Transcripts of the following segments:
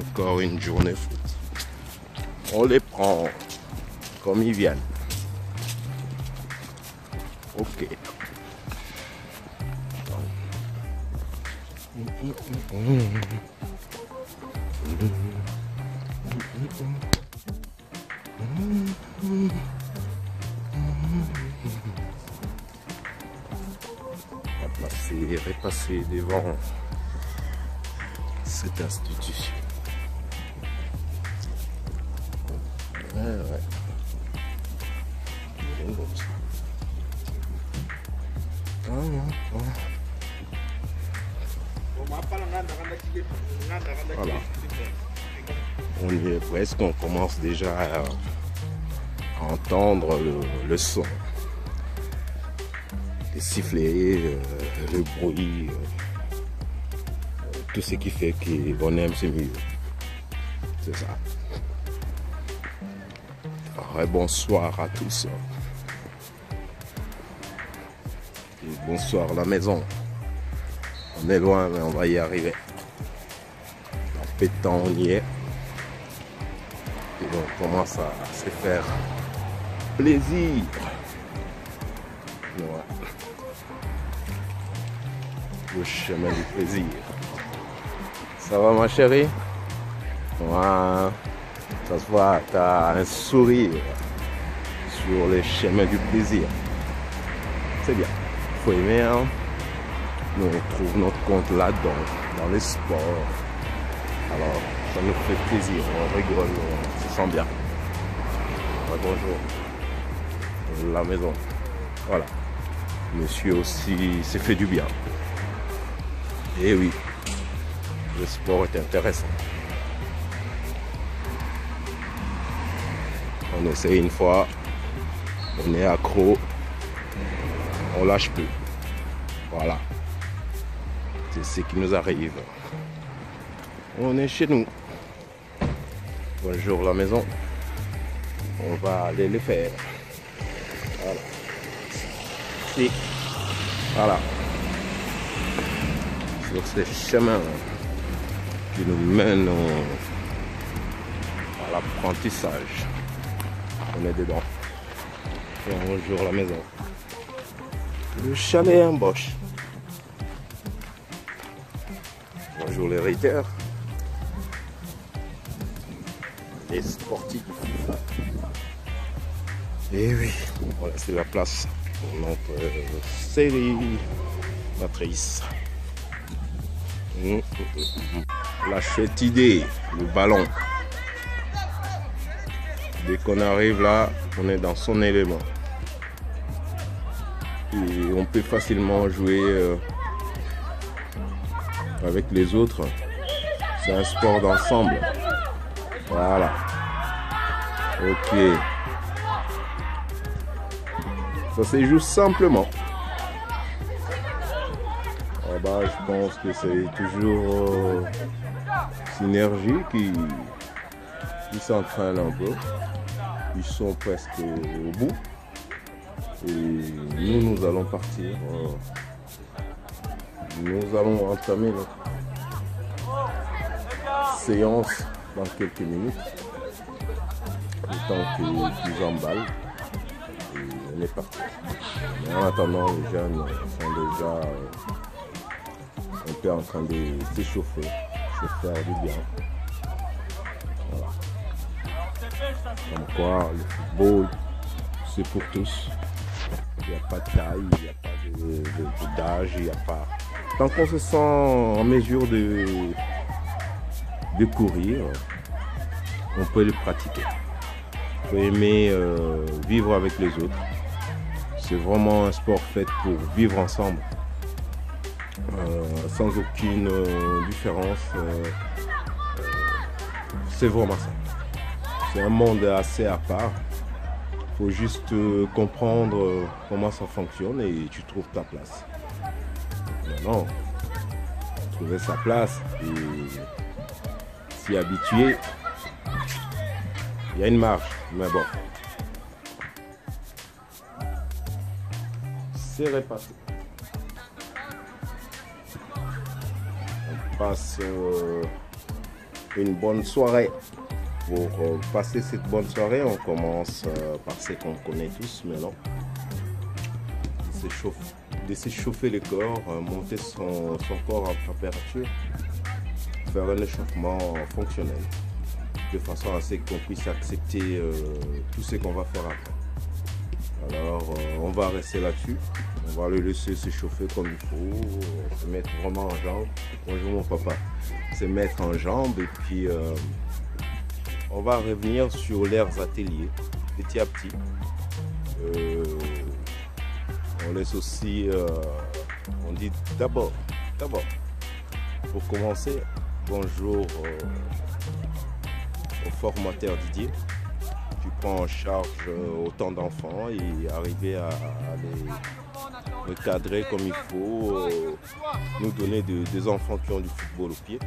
Encore une journée foot. On les prend comme ils viennent. Ok. On va passer, repasser devant cette institution. Ouais. Voilà. On y est presque, on commence déjà à entendre le son. Les sifflets, le bruit, tout ce qui fait qu'on aime ce milieu. C'est ça. Bonsoir à tous. Et bonsoir la maison. On est loin mais on va y arriver. En peu de temps on y est. Et on commence à se faire plaisir. Ouais. Le chemin du plaisir. Ça va ma chérie? Ouais. Ça se voit, tu as un sourire sur le chemin du plaisir. C'est bien. Il faut aimer, hein? Nous, on trouve notre compte là-dedans, dans les sports. Alors, ça nous fait plaisir, on rigole, on se sent bien. Bonjour. La maison. Voilà. Monsieur aussi s'est fait du bien. Et oui, le sport est intéressant. On essaye une fois, on est accro, on lâche plus. Voilà. C'est ce qui nous arrive. On est chez nous. Bonjour la maison. On va aller les faire. Voilà. Et voilà. Sur ces chemins qui nous mènent à l'apprentissage. On est dedans. Et bonjour la maison. Le chalet embauche. Bonjour les reiters. Les sportifs. Et oui, voilà, c'est la place pour notre série matrice. La chouette idée, le ballon. Dès qu'on arrive là, on est dans son élément. Et on peut facilement jouer avec les autres. C'est un sport d'ensemble. Voilà. Ok. Ça se joue simplement. Ah bah, je pense que c'est toujours Synergie qui s'entraîne un peu. Ils sont presque au bout. Et nous allons partir. Nous allons entamer notre séance dans quelques minutes. Le temps qu'ils emballent. Et on est parti. Mais en attendant, les jeunes sont déjà un peu en train de s'échauffer, se faire du bien. Voilà. Comme quoi, le football, c'est pour tous. Il n'y a pas de taille, il n'y a pas d'âge, il n'y a pas... Tant qu'on se sent en mesure de courir, on peut le pratiquer. Il faut aimer vivre avec les autres. C'est vraiment un sport fait pour vivre ensemble, sans aucune différence. C'est vraiment ça. C'est un monde assez à part. Il faut juste comprendre comment ça fonctionne et tu trouves ta place. Non, trouver sa place et s'y habituer, il y a une marge, mais bon. C'est repassé. On passe une bonne soirée. Pour passer cette bonne soirée, on commence par ce qu'on connaît tous maintenant. De s'échauffer le corps, monter son corps en température, faire un échauffement fonctionnel, de façon à ce qu'on puisse accepter tout ce qu'on va faire après. Alors on va rester là-dessus, on va le laisser s'échauffer comme il faut, se mettre vraiment en jambe. Bonjour mon papa, se mettre en jambe et puis on va revenir sur leurs ateliers petit à petit. On laisse aussi, on dit d'abord, pour commencer, bonjour au formateur Didier, qui prend en charge autant d'enfants et arriver à les cadrer comme il faut, nous donner des enfants qui ont du football au pied.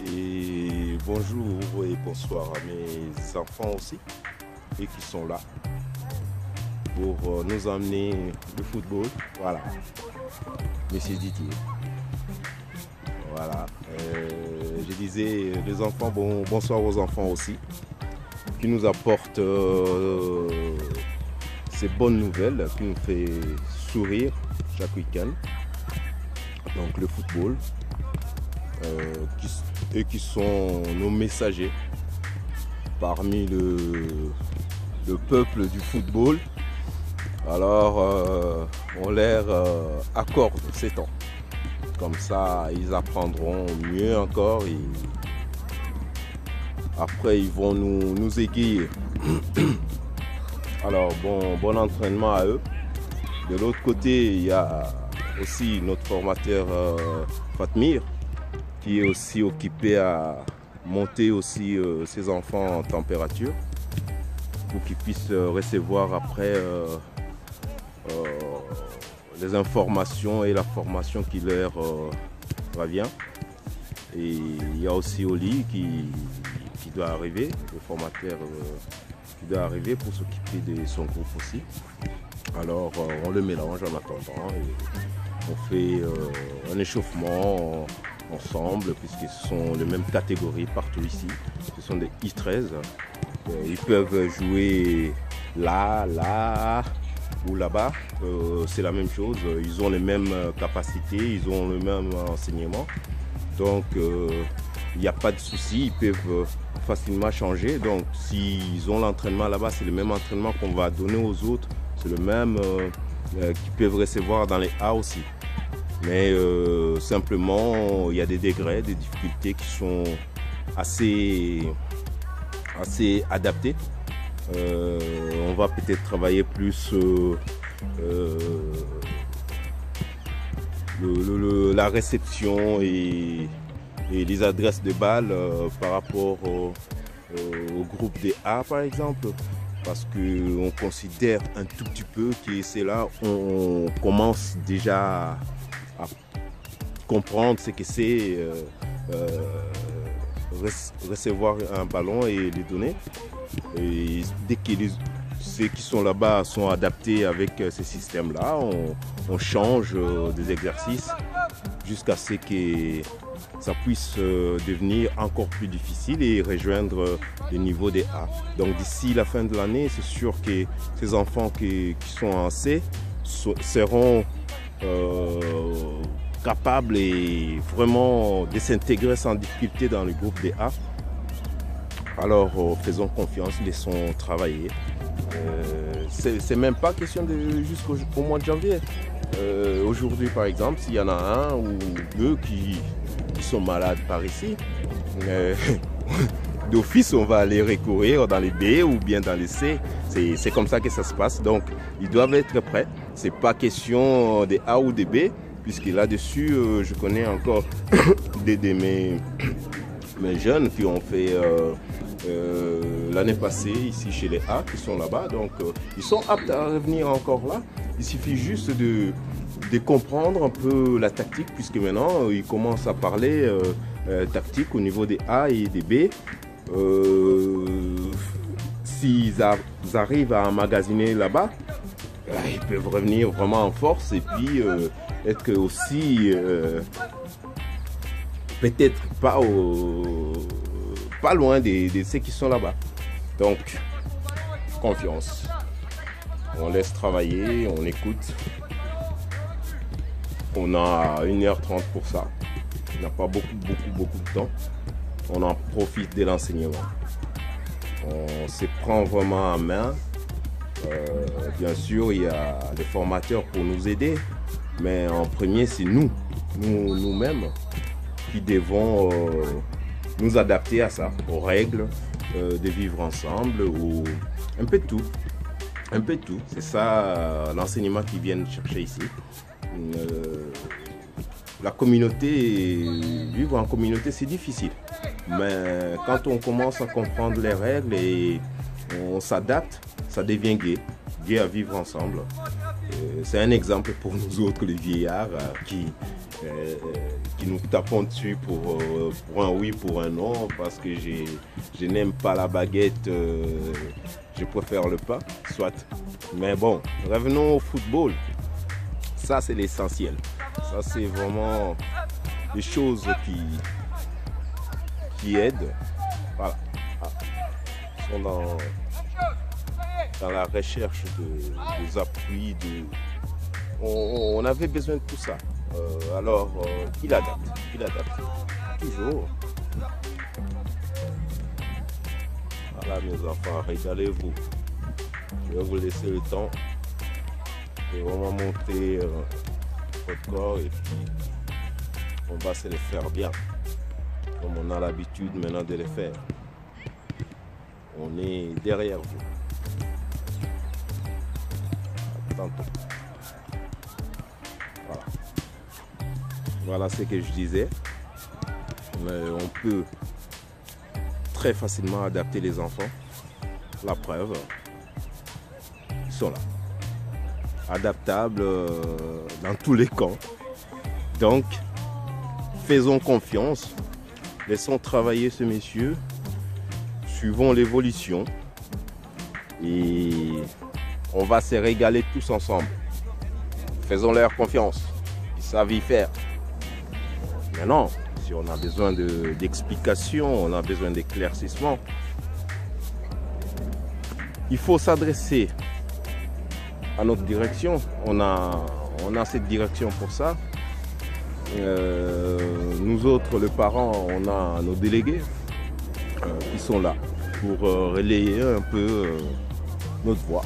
Et bonjour et bonsoir à mes enfants aussi, et qui sont là pour nous emmener le football. Voilà, Monsieur Didier. Voilà, je disais les enfants, bonsoir aux enfants aussi, qui nous apportent ces bonnes nouvelles, qui nous fait sourire chaque week-end. Donc le football, et qui sont nos messagers parmi le peuple du football. Alors on leur accorde ces temps. Comme ça, ils apprendront mieux encore et après ils vont nous égayer. Alors bon entraînement à eux. De l'autre côté, il y a aussi notre formateur Fatmir, qui est aussi occupé à monter aussi ses enfants en température pour qu'ils puissent recevoir après les informations et la formation qui leur revient. Et il y a aussi Oli qui doit arriver, le formateur qui doit arriver pour s'occuper de son groupe aussi. Alors on le mélange en attendant et on fait un échauffement ensemble, puisqu'ils sont les mêmes catégories partout ici. Ce sont des I13. Ils peuvent jouer là ou là-bas. C'est la même chose. Ils ont les mêmes capacités, ils ont le même enseignement. Donc il n'y a pas de souci, ils peuvent facilement changer. Donc s'ils ont l'entraînement là-bas, c'est le même entraînement qu'on va donner aux autres. C'est le même qu'ils peuvent recevoir dans les A aussi. Mais simplement, il y a des degrés, des difficultés qui sont assez adaptées. On va peut-être travailler plus la réception et les adresses de balles par rapport au groupe des A par exemple. Parce qu'on considère un tout petit peu que c'est là où on commence déjà à comprendre ce que c'est recevoir un ballon et les donner. Et dès que ceux qui sont là-bas sont adaptés avec ces systèmes-là, on change des exercices jusqu'à ce que ça puisse devenir encore plus difficile et rejoindre le niveau des A. Donc d'ici la fin de l'année, c'est sûr que ces enfants qui sont en C seront capables et vraiment de s'intégrer sans difficulté dans le groupe des A. Alors faisons confiance, laissons travailler. C'est même pas question de jusqu'au mois de janvier. Aujourd'hui par exemple, s'il y en a un ou deux qui sont malades par ici, d'office on va aller recourir dans les B ou bien dans les C. C'est comme ça que ça se passe. Donc ils doivent être prêts. C'est pas question des A ou des B, puisque là-dessus je connais encore mes jeunes qui ont fait l'année passée ici chez les A, qui sont là-bas. Donc ils sont aptes à revenir encore là. Il suffit juste de comprendre un peu la tactique, puisque maintenant ils commencent à parler tactique au niveau des A et des B. S'ils arrivent à emmagasiner là-bas, ils peuvent revenir vraiment en force et puis être aussi peut-être pas loin de ceux qui sont là-bas. Donc, confiance. On laisse travailler, on écoute. On a 1h30 pour ça. On n'a pas beaucoup de temps. On en profite de l'enseignement. On se prend vraiment en main. Bien sûr, il y a des formateurs pour nous aider. Mais en premier, c'est nous-mêmes qui devons nous adapter à ça, aux règles de vivre ensemble, ou un peu de tout. Un peu de tout. C'est ça l'enseignement qu'ils viennent chercher ici. La communauté, vivre en communauté, c'est difficile. Mais quand on commence à comprendre les règles et on s'adapte, ça devient gai à vivre ensemble. C'est un exemple pour nous autres, les vieillards, qui nous tapons dessus pour un oui, pour un non, parce que je n'aime pas la baguette, je préfère le pain, soit. Mais bon, revenons au football. Ça, c'est l'essentiel. Ça, c'est vraiment des choses qui aident. Voilà. Ils sont dans la recherche des appuis. On avait besoin de tout ça. Alors, il adapte. Toujours. Voilà, mes enfants, régalez-vous. Je vais vous laisser le temps de vraiment monter votre corps et puis on va se les faire bien. Comme on a l'habitude maintenant de les faire. On est derrière vous. À tantôt. Voilà ce que je disais. On peut très facilement adapter les enfants. La preuve, ils sont là. Adaptables dans tous les camps. Donc, faisons confiance. Laissons travailler ce monsieur. Suivons l'évolution. Et on va se régaler tous ensemble. Faisons-leur confiance. Ils savent y faire. Maintenant, si on a besoin d'explications, on a besoin d'éclaircissements, il faut s'adresser à notre direction. On a cette direction pour ça. Nous autres, les parents, on a nos délégués qui sont là pour relayer un peu notre voix.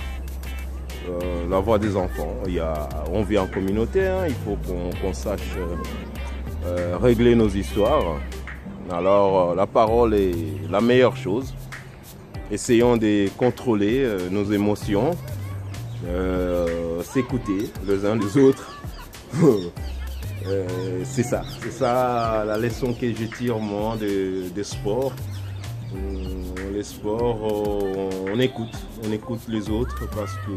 La voix des enfants. On vit en communauté, hein, il faut qu'on sache régler nos histoires. Alors la parole est la meilleure chose. Essayons de contrôler nos émotions, s'écouter les uns les autres. C'est ça la leçon que je tire moi de sport. Les sports, on écoute les autres parce que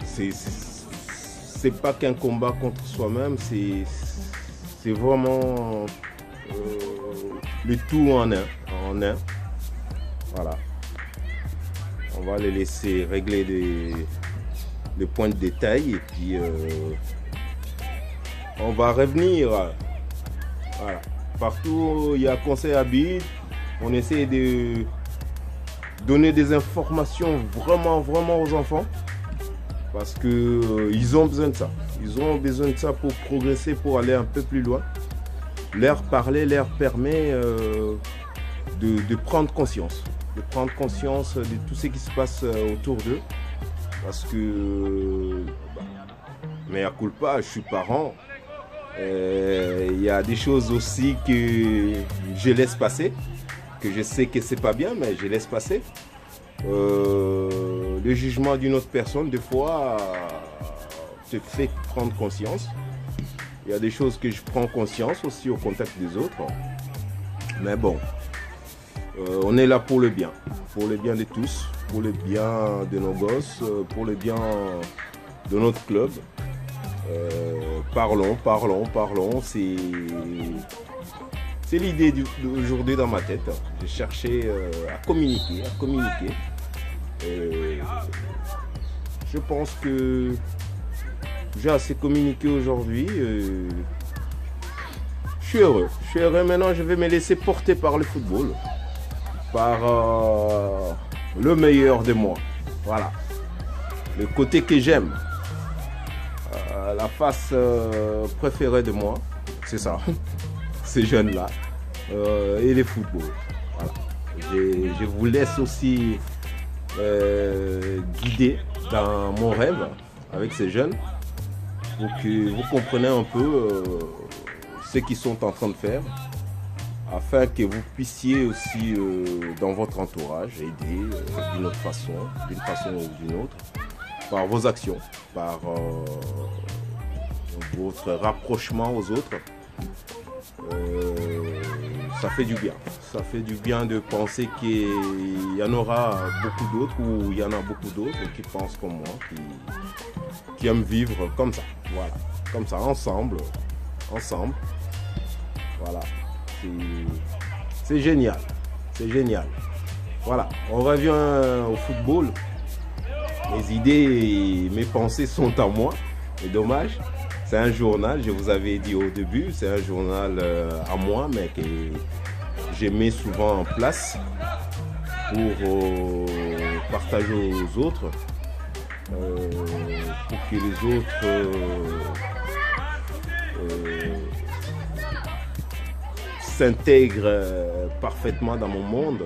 c'est pas qu'un combat contre soi-même, c'est vraiment le tout en un. Voilà. On va les laisser régler les points de détail et puis on va revenir. Voilà. Partout où il y a conseil habile, on essaie de donner des informations vraiment aux enfants parce que ils ont besoin de ça. Ils ont besoin de ça pour progresser, pour aller un peu plus loin. Leur parler leur permet de prendre conscience. De prendre conscience de tout ce qui se passe autour d'eux. Parce que, mea culpa, je suis parent. Il y a des choses aussi que je laisse passer. Que je sais que c'est pas bien, mais je laisse passer. Le jugement d'une autre personne, des fois, te fait prendre conscience. Il y a des choses que je prends conscience aussi au contact des autres. Mais bon, on est là pour le bien de tous, pour le bien de nos gosses, pour le bien de notre club. Parlons. C'est l'idée d'aujourd'hui dans ma tête. J'ai cherché à communiquer. Je pense que j'ai assez communiqué aujourd'hui. Je suis heureux. Je suis heureux. Maintenant, je vais me laisser porter par le football. Par le meilleur de moi. Voilà. Le côté que j'aime. La face préférée de moi. C'est ça. Ces jeunes-là. Et les footballs. Voilà. Je vous laisse aussi guider dans mon rêve avec ces jeunes. Pour que vous compreniez un peu ce qu'ils sont en train de faire, afin que vous puissiez aussi dans votre entourage aider d'une façon ou d'une autre, par vos actions, par votre rapprochement aux autres. Ça fait du bien. Ça fait du bien de penser qu'il y en aura beaucoup d'autres, ou il y en a beaucoup d'autres qui pensent comme moi, qui aiment vivre comme ça. Voilà, comme ça, ensemble. Voilà, c'est génial. C'est génial. Voilà, on revient au football. Mes idées et mes pensées sont à moi. C'est dommage. C'est un journal, je vous avais dit au début, c'est un journal à moi, mais que j'ai mis souvent en place pour partager aux autres, pour que les autres s'intègrent parfaitement dans mon monde.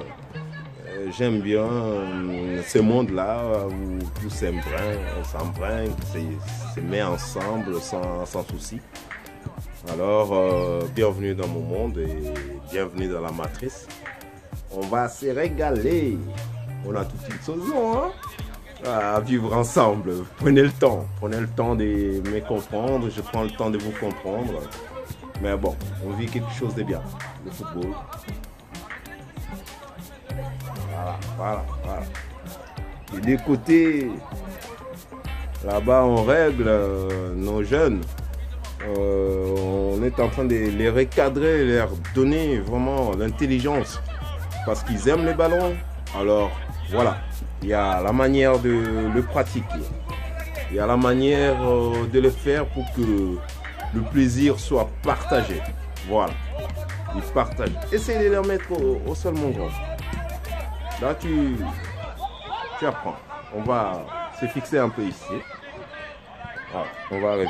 J'aime bien ce monde-là où tout s'embringue, se met ensemble sans souci. Alors, bienvenue dans mon monde et bienvenue dans la matrice. On va se régaler. On a toute une saison à vivre ensemble. Prenez le temps de me comprendre. Je prends le temps de vous comprendre. Mais bon, on vit quelque chose de bien, le football. Voilà. Et des côtés, là-bas, on règle nos jeunes. On est en train de les recadrer, leur donner vraiment l'intelligence. Parce qu'ils aiment les ballons. Alors, voilà. Il y a la manière de le pratiquer. Il y a la manière de le faire pour que le plaisir soit partagé. Voilà. Ils partagent. Essayez de les mettre au sol, mon grand. Là, tu apprends. On va se fixer un peu ici. Voilà, on va arriver.